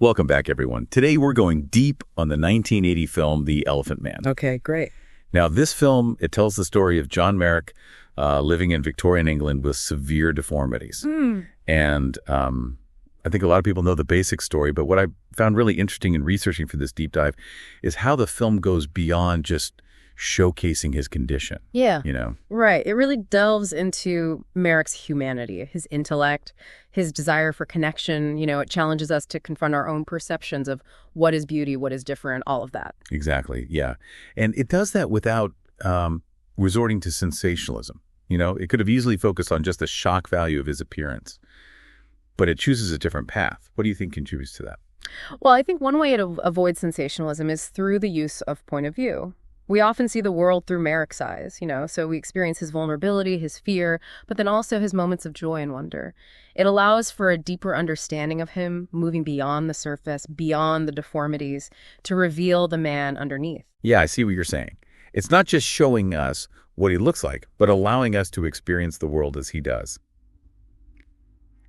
Welcome back, everyone. Today we're going deep on the 1980 film The Elephant Man. Okay, great. Now, this film, it tells the story of John Merrick living in Victorian England with severe deformities. And I think a lot of people know the basic story, but what I found really interesting in researching for this deep dive is how the film goes beyond just showcasing his condition. Yeah. You know? Right. It really delves into Merrick's humanity, his intellect, his desire for connection. You know, it challenges us to confront our own perceptions of what is beauty, what is different, all of that. Exactly. Yeah. And it does that without resorting to sensationalism. You know, it could have easily focused on just the shock value of his appearance, but it chooses a different path. What do you think contributes to that? Well, I think one way to avoid sensationalism is through the use of point of view. We often see the world through Merrick's eyes, you know, so we experience his vulnerability, his fear, but then also his moments of joy and wonder. It allows for a deeper understanding of him, moving beyond the surface, beyond the deformities, to reveal the man underneath. Yeah, I see what you're saying. It's not just showing us what he looks like, but allowing us to experience the world as he does.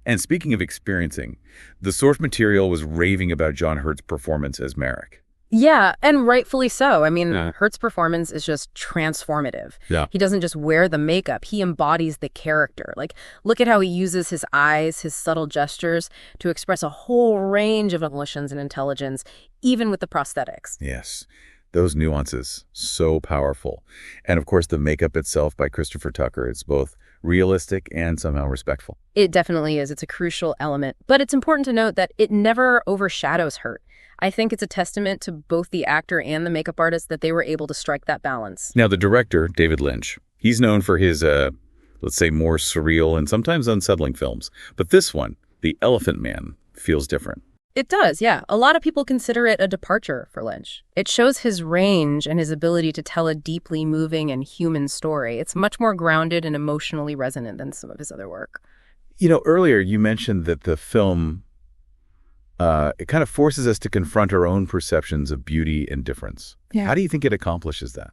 And speaking of experiencing, the source material was raving about John Hurt's performance as Merrick. Yeah, and rightfully so. I mean, Hurt's performance is just transformative. Yeah. He doesn't just wear the makeup, he embodies the character. Like, look at how he uses his eyes, his subtle gestures to express a whole range of emotions and intelligence, even with the prosthetics. Yes, those nuances, so powerful. And of course, the makeup itself by Christopher Tucker, it's both realistic and somehow respectful. It definitely is. It's a crucial element. But it's important to note that it never overshadows Hurt. I think it's a testament to both the actor and the makeup artist that they were able to strike that balance. Now, the director, David Lynch, he's known for his, let's say, more surreal and sometimes unsettling films. But this one, The Elephant Man, feels different. It does, yeah. A lot of people consider it a departure for Lynch. It shows his range and his ability to tell a deeply moving and human story. It's much more grounded and emotionally resonant than some of his other work. You know, earlier you mentioned that the film, it kind of forces us to confront our own perceptions of beauty and difference. Yeah. How do you think it accomplishes that?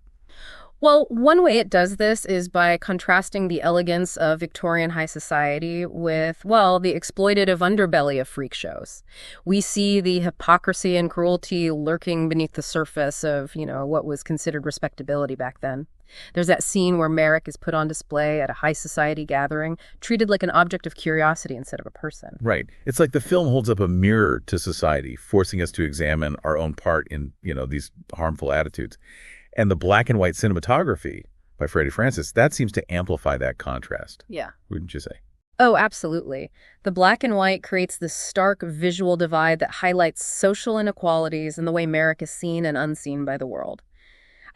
Well, one way it does this is by contrasting the elegance of Victorian high society with, well, the exploitative underbelly of freak shows. We see the hypocrisy and cruelty lurking beneath the surface of, you know, what was considered respectability back then. There's that scene where Merrick is put on display at a high society gathering, treated like an object of curiosity instead of a person. Right. It's like the film holds up a mirror to society, forcing us to examine our own part in, you know, these harmful attitudes. And the black and white cinematography by Freddie Francis, that seems to amplify that contrast. Yeah. Wouldn't you say? Oh, absolutely. The black and white creates this stark visual divide that highlights social inequalities and the way Merrick is seen and unseen by the world.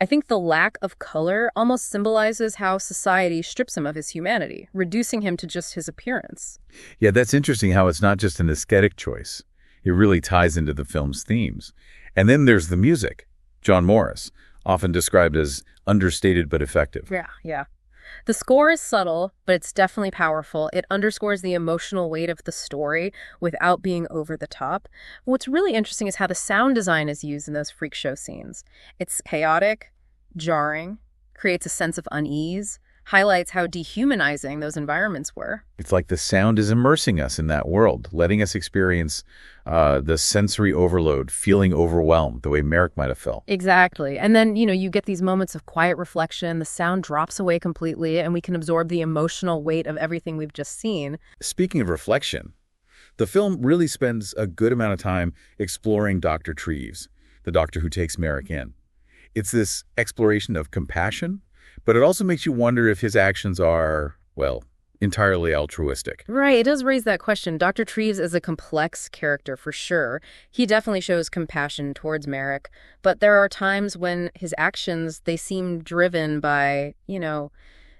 I think the lack of color almost symbolizes how society strips him of his humanity, reducing him to just his appearance. Yeah, that's interesting how it's not just an aesthetic choice. It really ties into the film's themes. And then there's the music. John Morris, often described as understated but effective. Yeah. The score is subtle, but it's definitely powerful. It underscores the emotional weight of the story without being over the top. What's really interesting is how the sound design is used in those freak show scenes. It's chaotic, jarring, creates a sense of unease, highlights how dehumanizing those environments were. It's like the sound is immersing us in that world, letting us experience the sensory overload, feeling overwhelmed the way Merrick might have felt. Exactly. And then, you know, you get these moments of quiet reflection, the sound drops away completely, and we can absorb the emotional weight of everything we've just seen. Speaking of reflection, the film really spends a good amount of time exploring Dr. Treves, the doctor who takes Merrick in. It's this exploration of compassion, but it also makes you wonder if his actions are, well, entirely altruistic. Right. It does raise that question. Dr. Treves is a complex character for sure. He definitely shows compassion towards Merrick, but there are times when his actions, they seem driven by, you know,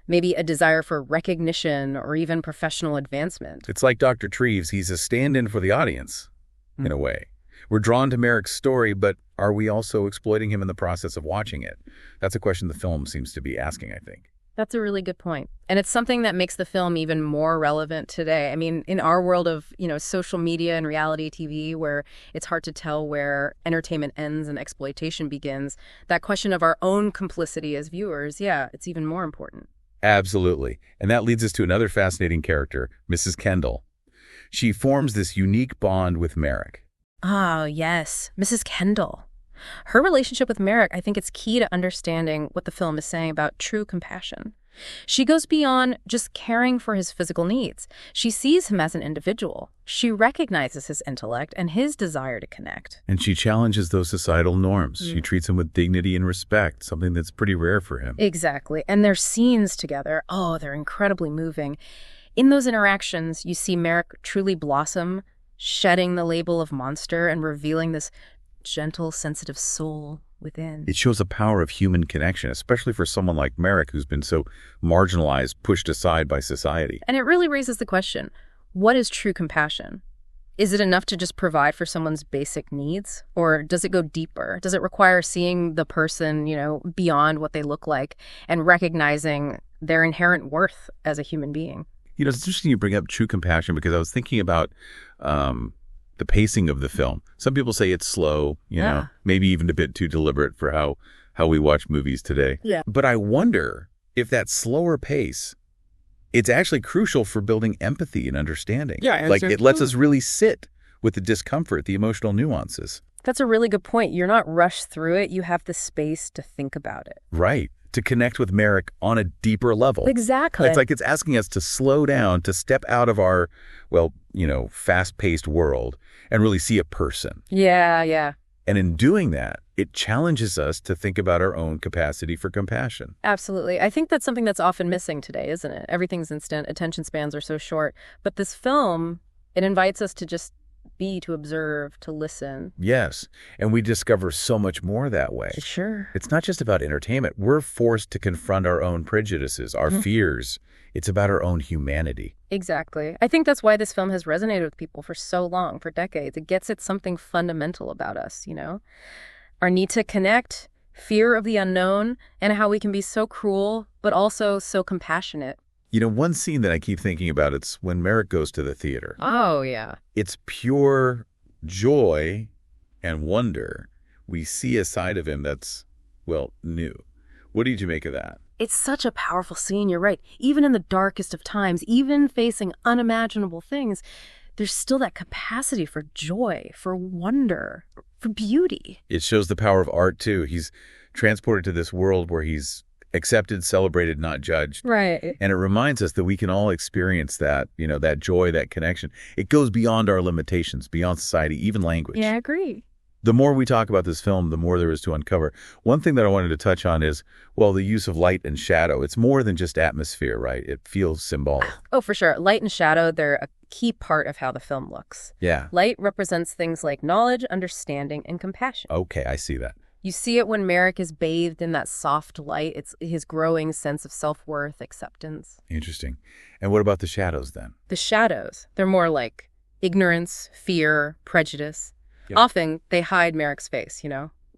maybe a desire for recognition or even professional advancement. It's like Dr. Treves, he's a stand-in for the audience, in a way. We're drawn to Merrick's story, but are we also exploiting him in the process of watching it? That's a question the film seems to be asking, I think. That's a really good point. And it's something that makes the film even more relevant today. I mean, in our world of, you know, social media and reality TV, where it's hard to tell where entertainment ends and exploitation begins, that question of our own complicity as viewers, yeah, it's even more important. Absolutely. And that leads us to another fascinating character, Mrs. Kendall. She forms this unique bond with Merrick. Oh, yes, Mrs. Kendall. Her relationship with Merrick, I think it's key to understanding what the film is saying about true compassion. She goes beyond just caring for his physical needs. She sees him as an individual. She recognizes his intellect and his desire to connect. And she challenges those societal norms. She treats him with dignity and respect, something that's pretty rare for him. Exactly. And their scenes together, oh, they're incredibly moving. In those interactions, you see Merrick truly blossom, shedding the label of monster and revealing this gentle, sensitive soul within. It shows the power of human connection, especially for someone like Merrick, who's been so marginalized, pushed aside by society. And it really raises the question, what is true compassion? Is it enough to just provide for someone's basic needs? Or does it go deeper? Does it require seeing the person, beyond what they look like and recognizing their inherent worth as a human being? It's interesting you bring up true compassion because I was thinking about the pacing of the film. Some people say it's slow, maybe even a bit too deliberate for how we watch movies today. Yeah. But I wonder if that slower pace, it's actually crucial for building empathy and understanding. Yeah, like it lets us really sit with the discomfort, the emotional nuances. That's a really good point. You're not rushed through it. You have the space to think about it. Right. To connect with Merrick on a deeper level. Exactly. It's like it's asking us to slow down, to step out of our, fast-paced world and really see a person. Yeah. And in doing that, it challenges us to think about our own capacity for compassion. Absolutely. I think that's something that's often missing today, isn't it? Everything's instant. Attention spans are so short. But this film, it invites us to just be, to observe, to listen. Yes. And we discover so much more that way. Sure. It's not just about entertainment. We're forced to confront our own prejudices, our fears. It's about our own humanity. Exactly. I think that's why this film has resonated with people for so long, for decades. It gets at something fundamental about us, Our need to connect, fear of the unknown, and how we can be so cruel, but also so compassionate. One scene that I keep thinking about, it's when Merrick goes to the theater. Oh, yeah. It's pure joy and wonder. We see a side of him that's, new. What did you make of that? It's such a powerful scene, you're right. Even in the darkest of times, even facing unimaginable things, there's still that capacity for joy, for wonder, for beauty. It shows the power of art, too. He's transported to this world where he's accepted, celebrated, not judged. Right. And it reminds us that we can all experience that, that joy, that connection. It goes beyond our limitations, beyond society, even language. Yeah, I agree. The more we talk about this film, the more there is to uncover. One thing that I wanted to touch on is, the use of light and shadow. It's more than just atmosphere, right? It feels symbolic. Oh, for sure. Light and shadow, they're a key part of how the film looks. Yeah. Light represents things like knowledge, understanding, and compassion. Okay, I see that. You see it when Merrick is bathed in that soft light. It's his growing sense of self-worth, acceptance. Interesting. And what about the shadows then? The shadows, they're more like ignorance, fear, prejudice. Yep. Often they hide Merrick's face,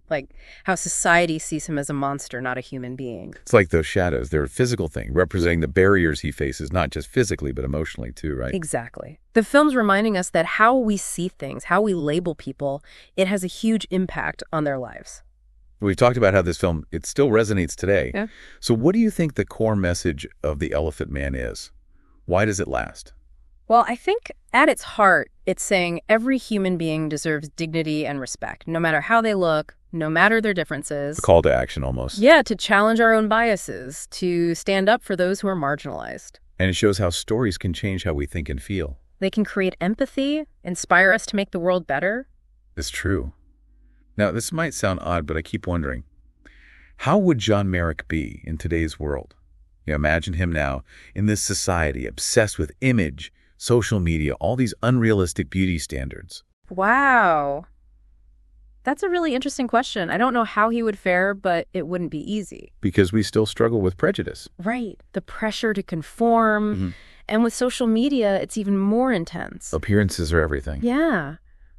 like how society sees him as a monster, not a human being. It's like those shadows. They're a physical thing, representing the barriers he faces, not just physically, but emotionally too, right? Exactly. The film's reminding us that how we see things, how we label people, it has a huge impact on their lives. We've talked about how this film, it still resonates today. Yeah. So what do you think the core message of The Elephant Man is? Why does it last? Well, I think at its heart, it's saying every human being deserves dignity and respect, no matter how they look, no matter their differences. A call to action almost. Yeah, to challenge our own biases, to stand up for those who are marginalized. And it shows how stories can change how we think and feel. They can create empathy, inspire us to make the world better. It's true. Now, this might sound odd, but I keep wondering, how would John Merrick be in today's world? Imagine him now in this society obsessed with image, social media, all these unrealistic beauty standards. Wow. That's a really interesting question. I don't know how he would fare, but it wouldn't be easy. Because we still struggle with prejudice. Right. The pressure to conform. Mm-hmm. And with social media, it's even more intense. Appearances are everything. Yeah.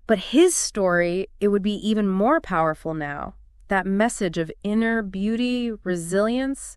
But his story, it would be even more powerful now. That message of inner beauty, resilience,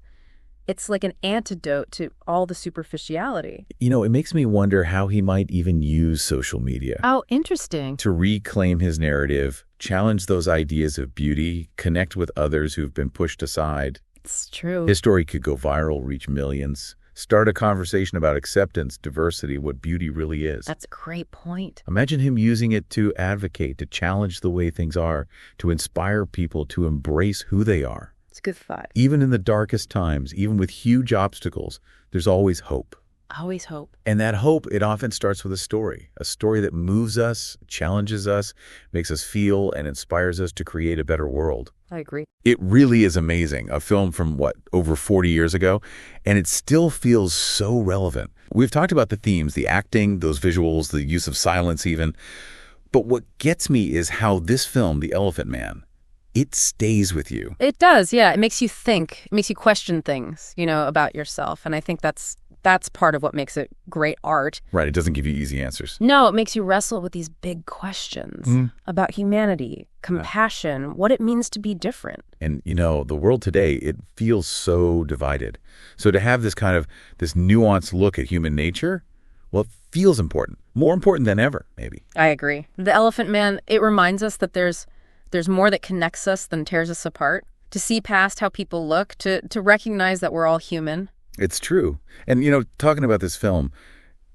it's like an antidote to all the superficiality. It makes me wonder how he might even use social media. Oh, interesting. To reclaim his narrative, challenge those ideas of beauty, connect with others who've been pushed aside. It's true. His story could go viral, reach millions. start a conversation about acceptance, diversity, what beauty really is. That's a great point. Imagine him using it to advocate, to challenge the way things are, to inspire people to embrace who they are. It's a good thought. Even in the darkest times, even with huge obstacles, there's always hope. Always hope. And that hope, it often starts with a story that moves us, challenges us, makes us feel, and inspires us to create a better world. I agree. It really is amazing. A film from, over 40 years ago, and it still feels so relevant. We've talked about the themes, the acting, those visuals, the use of silence even. But what gets me is how this film, The Elephant Man, it stays with you. It does, yeah. It makes you think. It makes you question things, about yourself. And I think that's part of what makes it great art. Right, it doesn't give you easy answers. No, it makes you wrestle with these big questions about humanity, compassion, what it means to be different. And, the world today, it feels so divided. So to have this nuanced look at human nature, well, it feels important. More important than ever, maybe. I agree. The Elephant Man, it reminds us that there's more that connects us than tears us apart. To see past how people look, to recognize that we're all human. It's true. And, talking about this film,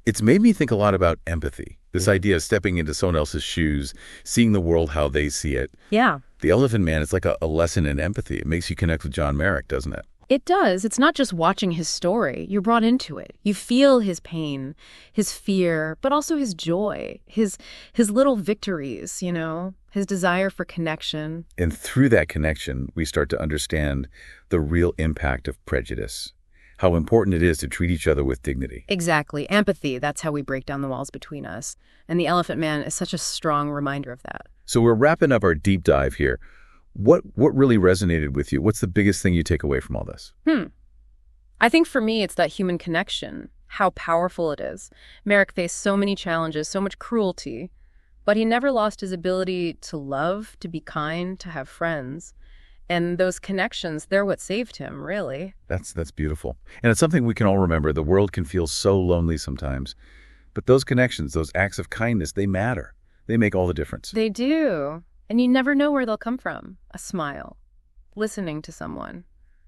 it's made me think a lot about empathy. This idea of stepping into someone else's shoes, seeing the world how they see it. Yeah. The Elephant Man, it's like a lesson in empathy. It makes you connect with John Merrick, doesn't it? It does. It's not just watching his story. You're brought into it. You feel his pain, his fear, but also his joy, his little victories, his desire for connection. And through that connection, we start to understand the real impact of prejudice, how important it is to treat each other with dignity. Exactly. Empathy, that's how we break down the walls between us. And The Elephant Man is such a strong reminder of that. So we're wrapping up our deep dive here. What really resonated with you? What's the biggest thing you take away from all this? I think for me, it's that human connection, how powerful it is. Merrick faced so many challenges, so much cruelty, but he never lost his ability to love, to be kind, to have friends. And those connections, they're what saved him, really. That's beautiful. And it's something we can all remember. The world can feel so lonely sometimes. But those connections, those acts of kindness, they matter. They make all the difference. They do. And you never know where they'll come from. A smile, listening to someone,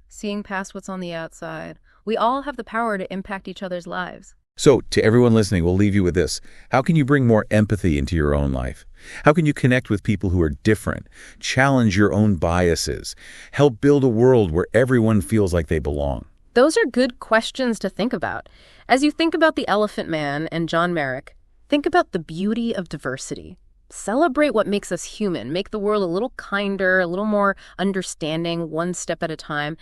seeing past what's on the outside. We all have the power to impact each other's lives. So, to everyone listening, we'll leave you with this. How can you bring more empathy into your own life? How can you connect with people who are different, challenge your own biases, help build a world where everyone feels like they belong? Those are good questions to think about. As you think about The Elephant Man and John Merrick, think about the beauty of diversity. Celebrate what makes us human. Make the world a little kinder, a little more understanding, one step at a time.